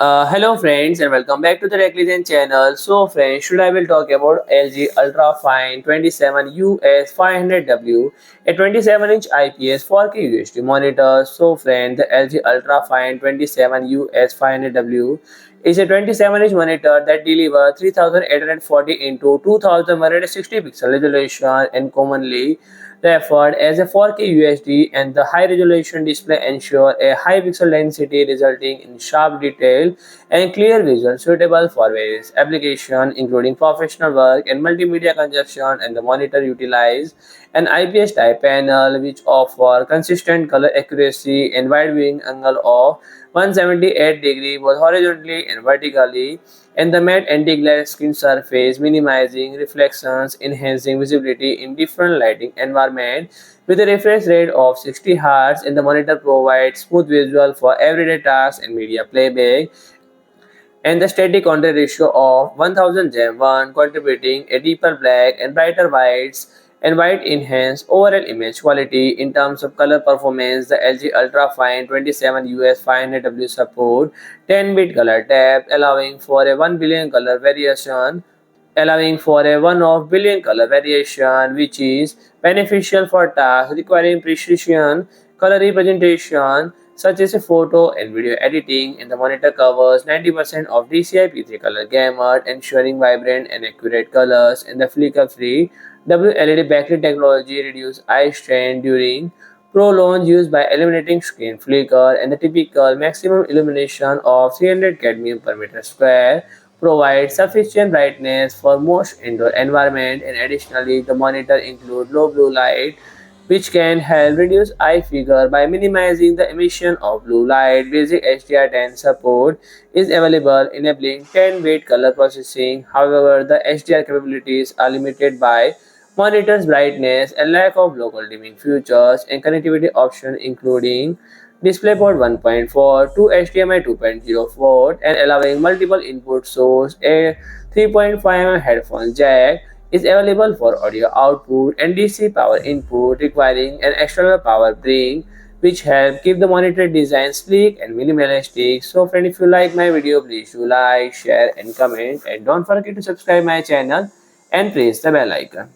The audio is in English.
Hello friends and welcome back to the Techligent channel. So friends, today I will talk about LG UltraFine 27US500-W, a 27-inch IPS 4K UHD monitor. So friends, the LG UltraFine 27US500-W is a 27-inch monitor that delivers 3840 into 2160 pixel resolution and commonly referred as a 4K UHD, and the high resolution display ensure a high pixel density resulting in sharp detail and clear vision suitable for various applications including professional work and multimedia consumption. And the monitor utilize an IPS-type panel which offer consistent color accuracy and wide viewing angle of 178 degrees both horizontally and vertically, and the matte anti-glare skin surface minimizing reflections, enhancing visibility in different lighting environment. With a refresh rate of 60 Hz, and the monitor provides smooth visual for everyday tasks and media playback, and the steady contrast ratio of 1000:1, contributing a deeper black and brighter whites, and white enhance overall image quality. In terms of color performance, the LG UltraFine 27US500W support 10-bit color depth, allowing for a 1 billion color variation, which is beneficial for tasks requiring precision color representation such as a photo and video editing. And the monitor covers 90% of DCI-P3 color gamut, ensuring vibrant and accurate colors, and the flicker-free WLED backlight technology reduces eye strain during prolonged use by eliminating screen flicker, and the typical maximum illumination of 300 cadmium per meter square provides sufficient brightness for most indoor environment. And additionally, the monitor includes low blue light, which can help reduce eye figure by minimizing the emission of blue light. Basic HDR10 support is available, enabling 10-bit color processing. However, the HDR capabilities are limited by monitor's brightness and lack of local dimming features, and connectivity options including DisplayPort 1.4 to HDMI 2.0 port, and allowing multiple input source. A 3.5mm headphone jack is available for audio output and DC power input requiring an external power brick, which help keep the monitor design sleek and minimalistic. So friend, if you like my video, please do like, share and comment, and don't forget to subscribe my channel and press the bell icon.